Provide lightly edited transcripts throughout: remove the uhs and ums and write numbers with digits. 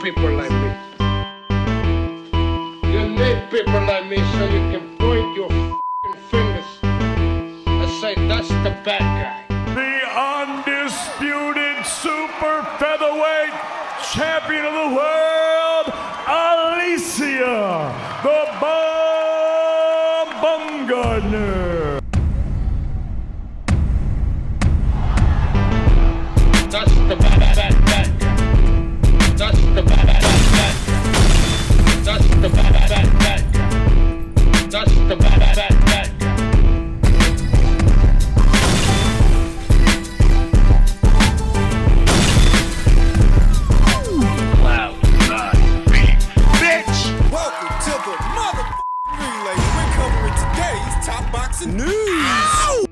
people like me. You need people like me so you can point your f***ing fingers and say, that's the bad guy. The undisputed super featherweight champion of the world, Alicia, the Baumgardner. That's the bad guy. That's the bad guy. That's the bad guy. That's the bad guy. Welcome to the motherfucking relay. We're covering today's top boxing news.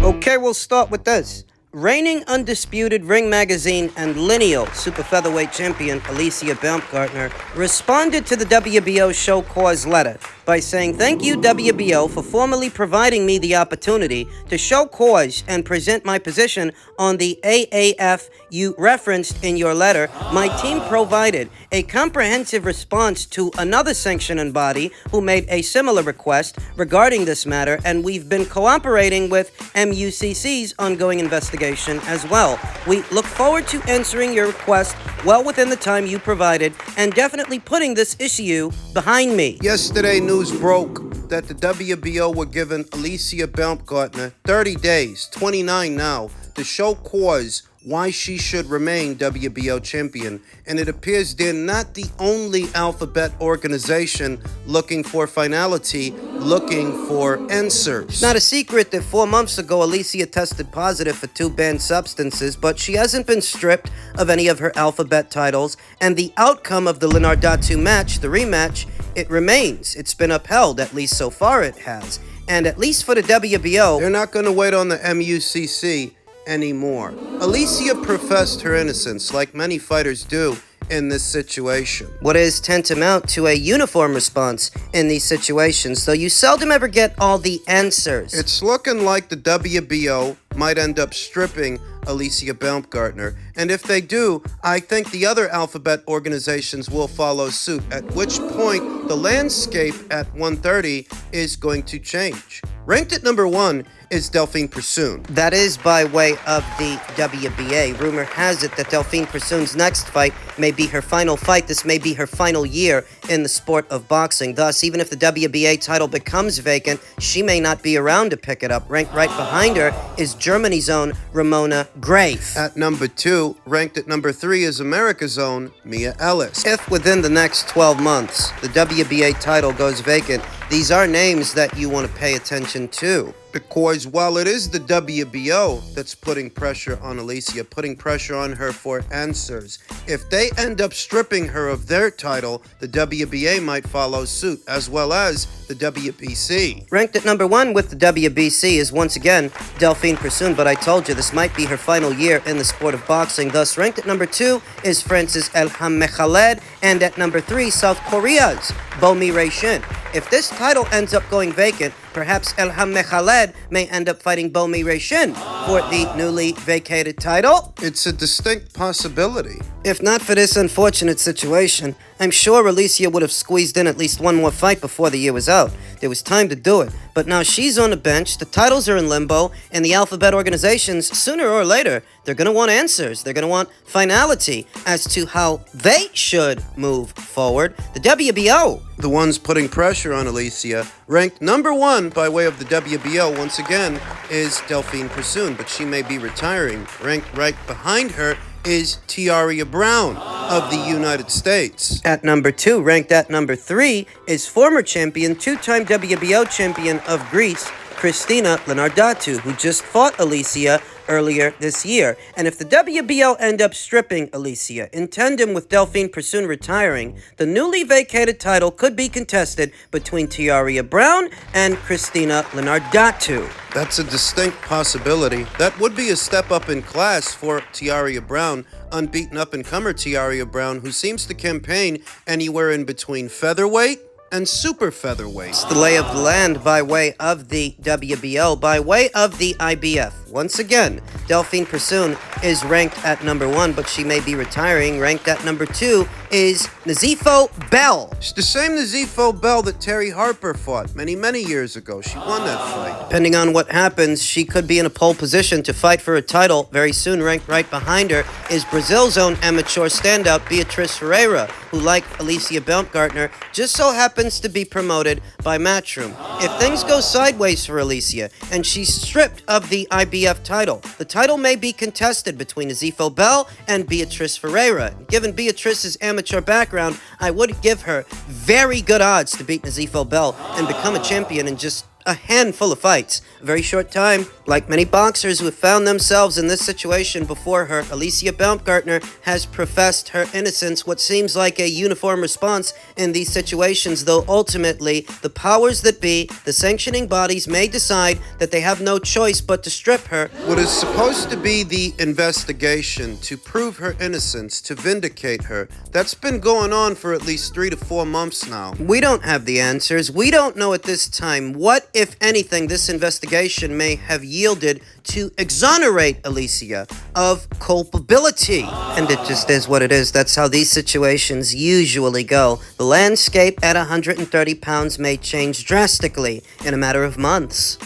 Okay, we'll start with this. Reigning undisputed Ring Magazine and lineal super featherweight champion Alicia Baumgardner responded to the WBO show cause letter by saying, "Thank you, WBO, for formally providing me the opportunity to show cause and present my position on the AAF you referenced in your letter. My team provided a comprehensive response to another sanctioning body who made a similar request regarding this matter, and we've been cooperating with MUCC's ongoing investigation as well. We look forward to answering your request well within the time you provided and definitely putting this issue behind me." Yesterday, news broke that the WBO were giving Alicia Baumgardner 30 days, 29 now, to show cause why she should remain WBO champion. And it appears they're not the only alphabet organization looking for finality, looking for answers. It's not a secret that 4 months ago, Alicia tested positive for 2 banned substances, but she hasn't been stripped of any of her alphabet titles, and the outcome of the Ngannou match, the rematch, it remains. It's been upheld, at least so far it has. And at least for the WBO, they're not going to wait on the MUCC anymore. Alicia professed her innocence, like many fighters do in this situation. What is tantamount to a uniform response in these situations, though you seldom ever get all the answers. It's looking like the WBO might end up stripping Alicia Baumgardner, and if they do, I think the other alphabet organizations will follow suit, at which point the landscape at 130 is going to change. Ranked at number 1 is Delphine Persoon. That is by way of the WBA. Rumor has it that Delphine Persoon's next fight may be her final fight. This may be her final year in the sport of boxing. Thus, even if the WBA title becomes vacant, she may not be around to pick it up. Ranked right behind her is Germany's own Ramona Grave. At number 2, ranked at number 3 is America's own Mia Ellis. If within the next 12 months the WBA title goes vacant, these are names that you want to pay attention to. Because while it is the WBO that's putting pressure on Alicia, putting pressure on her for answers, if they end up stripping her of their title, the WBA might follow suit, as well as the WBC. Ranked at number 1 with the WBC is once again Delphine Persoon, but I told you this might be her final year in the sport of boxing. Thus, ranked at number 2 is Francis Elham Mekhaled, and at number 3, South Korea's Bomi Rae-shin. If this title ends up going vacant, perhaps Elham Mekhaled may end up fighting Bomi Rae-shin for the newly vacated title. It's a distinct possibility. If not for this unfortunate situation, I'm sure Alicia would have squeezed in at least one more fight before the year was out. There was time to do it. But now she's on the bench, the titles are in limbo, and the alphabet organizations, sooner or later, they're going to want answers. They're going to want finality as to how they should move forward. The WBO, the ones putting pressure on Alicia, ranked number 1 by way of the WBO, once again, is Delphine Persoon, but she may be retiring. Ranked right behind her is Tiaria Brown of the United States. At number 2, ranked at number 3, is former champion, 2-time WBO champion of Greece, Christina Lenardatu, who just fought Alicia earlier this year. And if the WBO end up stripping Alicia in tandem with Delphine Persoon retiring, the newly vacated title could be contested between Tiaria Brown and Christina Lenardatu. That's a distinct possibility. That would be a step up in class for Tiaria Brown, unbeaten up-and-comer Tiaria Brown, who seems to campaign anywhere in between featherweight and super featherweight. It's the lay of the land by way of the WBO, by way of the IBF. Once again, Delphine Persoon is ranked at number 1, but she may be retiring. Ranked at number 2 is Nazifo Bell. It's the same Nazifo Bell that Terry Harper fought many years ago. She won that fight. Depending on what happens, she could be in a pole position to fight for a title very soon. Ranked right behind her is Brazil's own amateur standout, Beatriz Ferreira, who, like Alicia Baumgardner, just so happens to be promoted by Matchroom. If things go sideways for Alicia and she's stripped of the IBF title, the title may be contested between Nazifo Bell and Beatriz Ferreira. Given Beatriz's amateur background, I would give her very good odds to beat Nazifo Bell and become a champion in just a handful of fights. A very short time. Like many boxers who have found themselves in this situation before her, Alicia Baumgardner has professed her innocence, what seems like a uniform response in these situations, though ultimately the powers that be, the sanctioning bodies, may decide that they have no choice but to strip her. What is supposed to be the investigation to prove her innocence, to vindicate her, that's been going on for at least 3 to 4 months now. We don't have the answers. We don't know at this time what, if anything, this investigation may have yielded to exonerate Alicia of culpability. And it just is what it is. That's how these situations usually go. The landscape at 130 pounds may change drastically in a matter of months.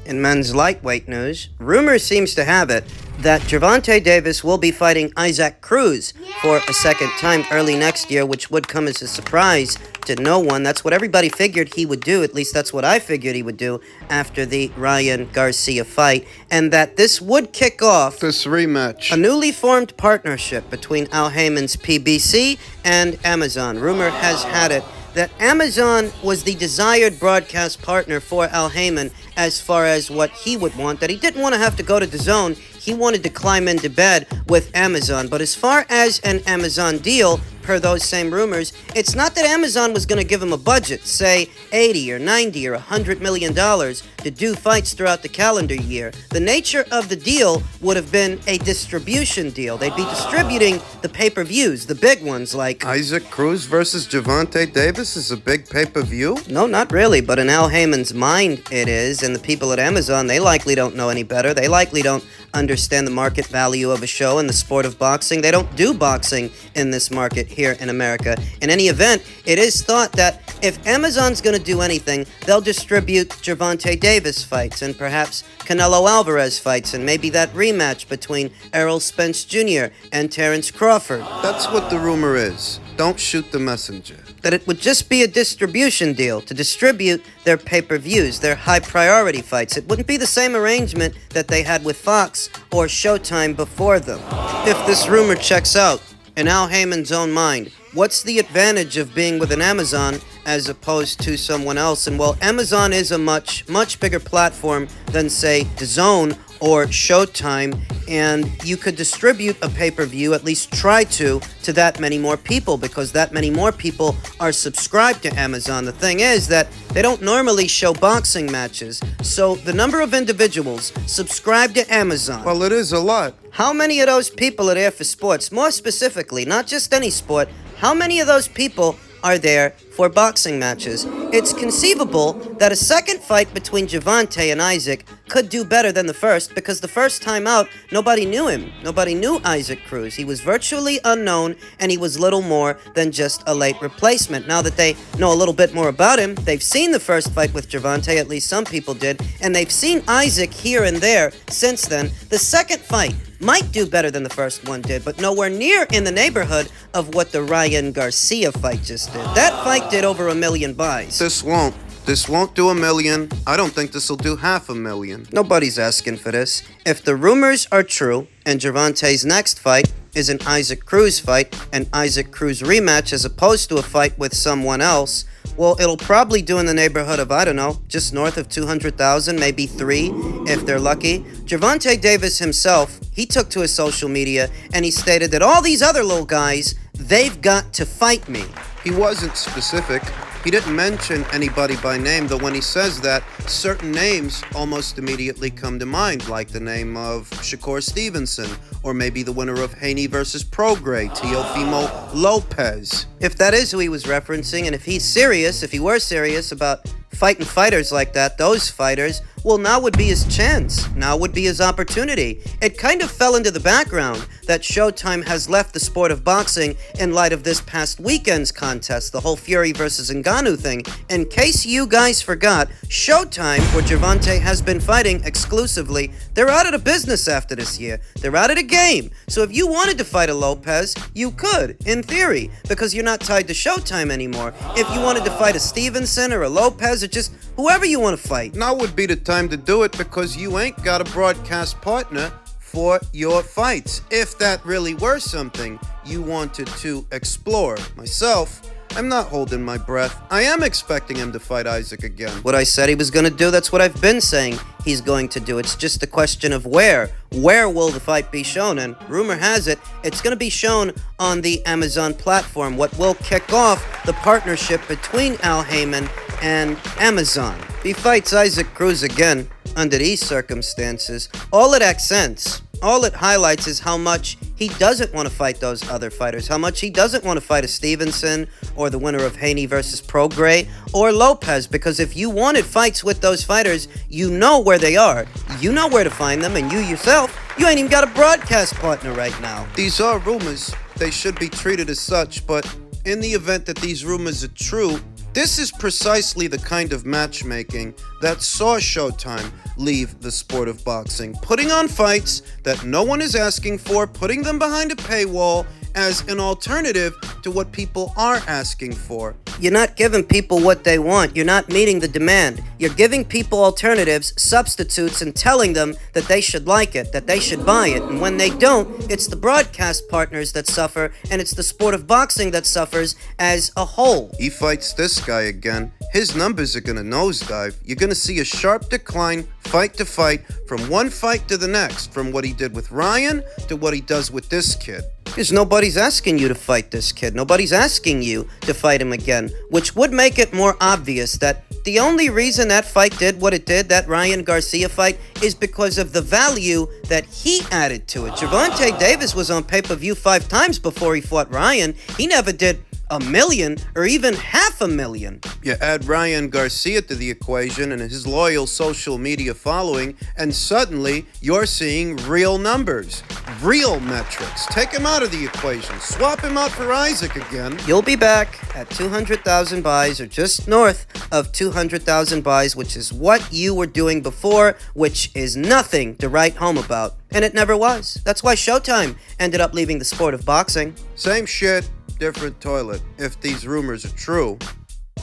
In men's lightweight news, rumor seems to have it that Gervonta Davis will be fighting Isaac Cruz for a second time early next year, which would come as a surprise to no one. That's what everybody figured he would do. At least that's what I figured he would do after the Ryan Garcia fight. And that this would kick off This rematch. a newly formed partnership between Al Heyman's PBC and Amazon. Rumor has had it that Amazon was the desired broadcast partner for Al Heyman as far as what he would want, that he didn't want to have to go to DAZN. He wanted to climb into bed with Amazon. But as far as an Amazon deal, per those same rumors, it's not that Amazon was going to give him a budget, say 80 or 90 or $100 million to do fights throughout the calendar year. The nature of the deal would have been a distribution deal. They'd be distributing the pay-per-views, the big ones like... Isaac Cruz versus Gervonta Davis is a big pay-per-view? No, not really, but in Al Heyman's mind it is, and the people at Amazon, they likely don't know any better. They likely don't understand the market value of a show in the sport of boxing. They don't do boxing in this market here in America. In any event, it is thought that if Amazon's going to do anything, they'll distribute Gervonta Davis fights and perhaps Canelo Alvarez fights and maybe that rematch between Errol Spence Jr. and Terrence Crawford. That's what the rumor is. Don't shoot the messenger. That it would just be a distribution deal to distribute their pay-per-views, their high-priority fights. It wouldn't be the same arrangement that they had with Fox or Showtime before them. If this rumor checks out, in Al Heyman's own mind, what's the advantage of being with an Amazon as opposed to someone else? And well, Amazon is a much bigger platform than, say, DAZN or Showtime, and you could distribute a pay-per-view, at least try to that many more people, because that many more people are subscribed to Amazon. The thing is that they don't normally show boxing matches, so the number of individuals subscribed to Amazon... Well, it is a lot. How many of those people are there for sports? More specifically, not just any sport, how many of those people are there for boxing matches? It's conceivable that a second fight between Gervonta and Isaac could do better than the first, because the first time out, nobody knew him. Nobody knew Isaac Cruz. He was virtually unknown, and he was little more than just a late replacement. Now that they know a little bit more about him, they've seen the first fight with Gervonta, at least some people did, and they've seen Isaac here and there since then. The second fight might do better than the first one did, but nowhere near in the neighborhood of what the Ryan Garcia fight just did. That fight did over 1 million buys. This won't do 1 million. I don't think this will do 500,000. Nobody's asking for this. If the rumors are true, and Gervonta's next fight is an Isaac Cruz fight, an Isaac Cruz rematch as opposed to a fight with someone else, well, it'll probably do in the neighborhood of, I don't know, just north of 200,000, maybe 3, if they're lucky. Gervonta Davis himself, he took to his social media and he stated that all these other little guys, they've got to fight me. He wasn't specific. He didn't mention anybody by name, though when he says that, certain names almost immediately come to mind, like the name of Shakur Stevenson, or maybe the winner of Haney versus Prograis, Teofimo Lopez. If that is who he was referencing, and if he were serious about fighting fighters like that, those fighters, well, now would be his chance. Now would be his opportunity. It kind of fell into the background that Showtime has left the sport of boxing in light of this past weekend's contest, the whole Fury versus Ngannou thing. In case you guys forgot, Showtime, where Gervonta has been fighting exclusively, they're out of the business after this year. They're out of the game. So if you wanted to fight a Lopez, you could, in theory, because you're not tied to Showtime anymore. If you wanted to fight a Stevenson or a Lopez or just whoever you want to fight, now would be the time to do it, because you ain't got a broadcast partner for your fights. If that really were something you wanted to explore. Myself, I'm not holding my breath. I am expecting him to fight Isaac again. what I said he was going to do, that's what I've been saying he's going to do. It's just a question of where. Where will the fight be shown? And rumor has it, it's going to be shown on the Amazon platform, what will kick off the partnership between Al Heyman and Amazon. If he fights Isaac Cruz again, under these circumstances, all it accents, all it highlights is how much he doesn't want to fight those other fighters, how much he doesn't want to fight a Stevenson or the winner of Haney versus Prograis or Lopez, because if you wanted fights with those fighters, you know where they are, you know where to find them, and you yourself, you ain't even got a broadcast partner right now. These are rumors. They should be treated as such, but in the event that these rumors are true, this is precisely the kind of matchmaking that saw Showtime leave the sport of boxing, putting on fights that no one is asking for, putting them behind a paywall as an alternative to what people are asking for. You're not giving people what they want. You're not meeting the demand. You're giving people alternatives, substitutes, and telling them that they should like it, that they should buy it. And when they don't, it's the broadcast partners that suffer, and it's the sport of boxing that suffers as a whole. He fights this guy again, his numbers are gonna nosedive. You're gonna see a sharp decline fight to fight, from one fight to the next, from what he did with Ryan to what he does with this kid. Because nobody's asking you to fight this kid. Nobody's asking you to fight him again, which would make it more obvious that the only reason that fight did what it did, that Ryan Garcia fight, is because of the value that he added to it. Gervonta Davis was on pay-per-view 5 times before he fought Ryan. He never did $1 million or even $500,000. You add Ryan Garcia to the equation and his loyal social media following, and suddenly you're seeing real numbers, real metrics. Take him out of the equation. Swap him out for Isaac again. You'll be back at 200,000 buys, or just north of 200,000 buys, which is what you were doing before, which is nothing to write home about. And it never was. That's why Showtime ended up leaving the sport of boxing. Same shit, different toilet, if these rumors are true.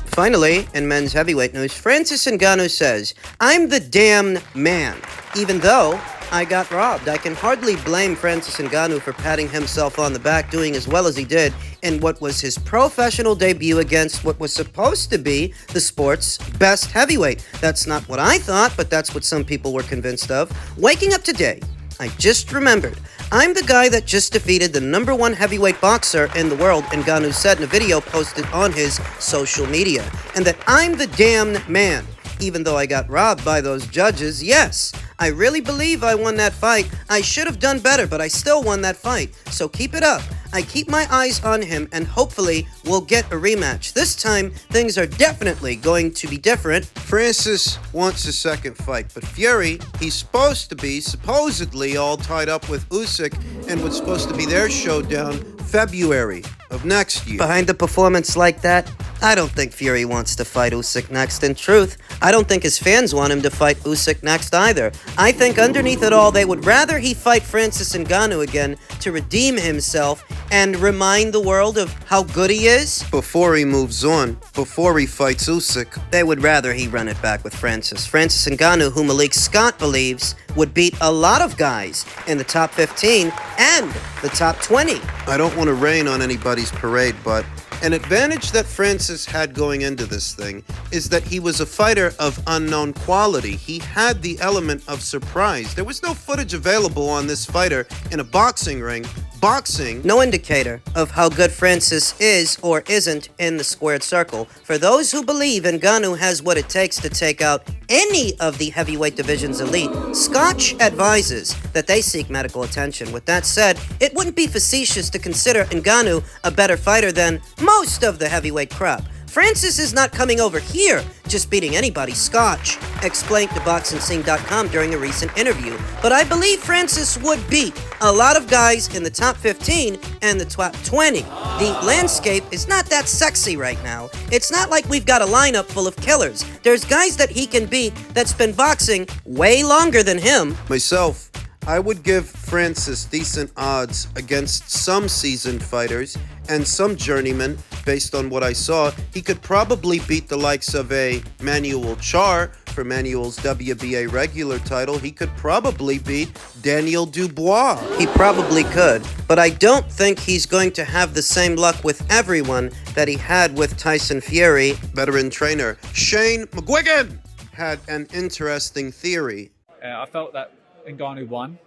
Finally, in men's heavyweight news, Francis Ngannou says, "I'm the damn man, even though I got robbed." I can hardly blame Francis Ngannou for patting himself on the back, doing as well as he did in what was his professional debut against what was supposed to be the sport's best heavyweight. That's not what I thought, but that's what some people were convinced of. Waking up today, I just remembered, I'm the guy that just defeated the #1 heavyweight boxer in the world, Ngannou said in a video posted on his social media. And that I'm the damn man. Even though I got robbed by those judges, yes, I really believe I won that fight. I should have done better, but I still won that fight. So keep it up. I keep my eyes on him, and hopefully we'll get a rematch. This time, things are definitely going to be different. Francis wants a second fight, but Fury, he's supposed to be supposedly all tied up with Usyk and what's supposed to be their showdown February of next year. Behind a performance like that, I don't think Fury wants to fight Usyk next. In truth, I don't think his fans want him to fight Usyk next either. I think underneath it all, they would rather he fight Francis Ngannou again to redeem himself and remind the world of how good he is. Before he moves on, before he fights Usyk. They would rather he run it back with Francis. Francis Ngannou, who Malik Scott believes would beat a lot of guys in the top 15 and the top 20. I don't want to rain on anybody's parade, but an advantage that Francis had going into this thing is that he was a fighter of unknown quality. He had the element of surprise. There was no footage available on this fighter in a boxing ring Boxing, no indicator of how good Francis is or isn't in the squared circle. For those who believe Ngannou has what it takes to take out any of the heavyweight division's elite, Scotch advises that they seek medical attention. With that said, it wouldn't be facetious to consider Ngannou a better fighter than most of the heavyweight crop. Francis is not coming over here just beating anybody. Scotch explained to BoxingScene.com during a recent interview. But I believe Francis would beat a lot of guys in the top 15 and the top 20. The landscape is not that sexy right now. It's not like we've got a lineup full of killers. There's guys that he can beat that's been boxing way longer than him. myself, I would give Francis decent odds against some seasoned fighters and some journeymen. Based on what I saw, he could probably beat the likes of a Manuel Char for Manuel's WBA regular title. He could probably beat Daniel Dubois. He probably could, but I don't think he's going to have the same luck with everyone that he had with Tyson Fury. Veteran trainer Shane McGuigan had an interesting theory. I felt that Ngannou won,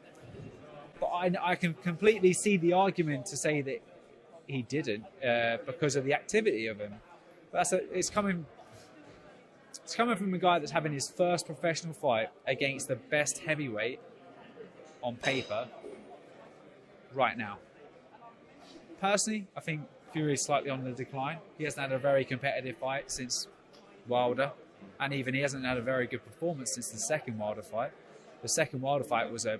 but I can completely see the argument to say that he didn't because of the activity of him. But it's coming from a guy that's having his first professional fight against the best heavyweight on paper right now. Personally, I think Fury is slightly on the decline. He hasn't had a very competitive fight since Wilder, and even he hasn't had a very good performance since the second Wilder fight. The second Wilder fight was a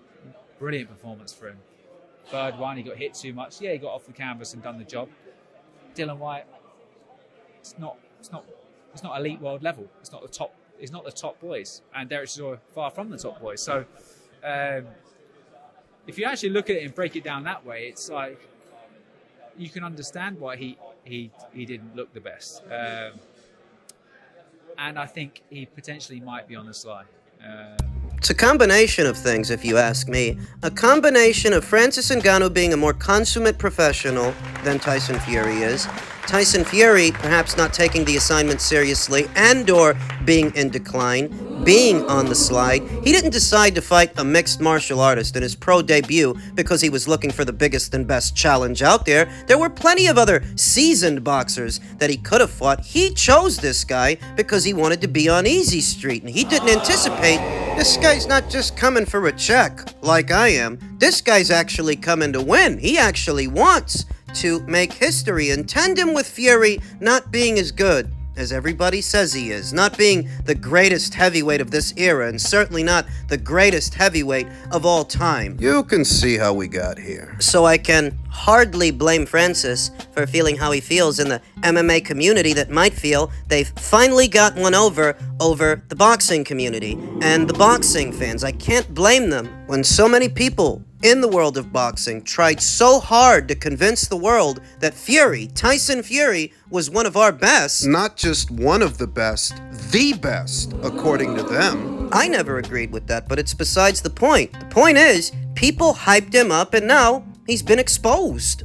brilliant performance for him. Third one, he got hit too much. Yeah, he got off the canvas and done the job. Dylan White, it's not elite world level. It's not the top boys, and Derek Chisora far from the top boys. So, if you actually look at it and break it down that way, it's like you can understand why he didn't look the best, and I think he potentially might be on the slide. It's a combination of things, if you ask me. A combination of Francis Ngannou being a more consummate professional than Tyson Fury is. Tyson Fury perhaps not taking the assignment seriously and/or being in decline, being on the slide. He didn't decide to fight a mixed martial artist in his pro debut because he was looking for the biggest and best challenge out there. There were plenty of other seasoned boxers that he could have fought. He chose this guy because he wanted to be on easy street, and he didn't anticipate this guy's not just coming for a check like I am. This guy's actually coming to win. He actually wants to make history, in tandem with Fury not being as good as everybody says he is, not being the greatest heavyweight of this era, and certainly not the greatest heavyweight of all time. You can see how we got here. So I can hardly blame Francis for feeling how he feels in the MMA community that might feel they've finally got one over the boxing community and the boxing fans. I can't blame them when so many people in the world of boxing tried so hard to convince the world that Tyson Fury, was one of our best. Not just one of the best according to them. I never agreed with that, but it's besides the point. The point is, people hyped him up and now he's been exposed.